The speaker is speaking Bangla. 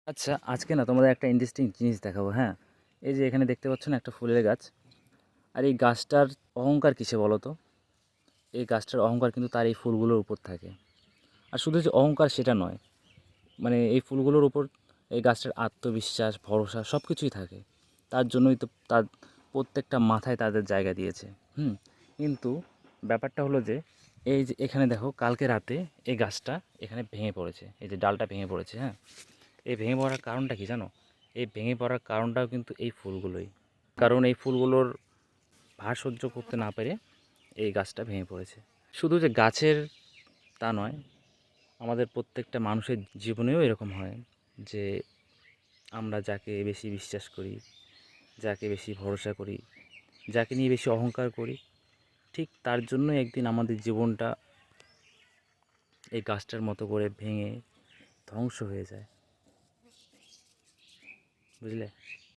আচ্ছা, আজকে না তোমাদের একটা ইন্টারেস্টিং জিনিস দেখাবো, হ্যাঁ? এই যে এখানে দেখতে পাচ্ছ না একটা ফুলের গাছ। আর এই গাছটার অহংকার কিসে বলো তো? এই গাছটার অহংকার কিন্তু তার এই ফুলগুলোর উপর থাকে। আর শুধু যে অহংকার সেটা নয়, মানে এই ফুলগুলোর উপর এই গাছটার আত্মবিশ্বাস, ভরসা সব কিছুই থাকে। তার জন্যই তো তার প্রত্যেকটা মাথায় তাদের জায়গা দিয়েছে। হুম? কিন্তু ব্যাপারটা হলো যে এই যে এখানে দেখো কালকে রাতে এই গাছটা এখানে ভেঙে পড়েছে। এই যে ডালটা ভেঙে পড়েছে, হ্যাঁ? এই ভেঙে পড়ার কারণটা কি জানো? এই ভেঙে পড়ার কারণটাও কিন্তু এই ফুলগুলোই। কারণ এই ফুলগুলোর ভার সহ্য করতে না পেরে এই গাছটা ভেঙে পড়েছে। শুধু যে গাছের তা নয়, আমাদের প্রত্যেকটা মানুষের জীবনেও এরকম হয় যে আমরা যাকে বেশি বিশ্বাস করি, যাকে বেশি ভরসা করি, যাকে নিয়ে বেশি অহংকার করি, ঠিক তার জন্য একদিন আমাদের জীবনটা এই গাছটার মতো করে ভেঙে ধ্বংস হয়ে যায়। বুঝলে?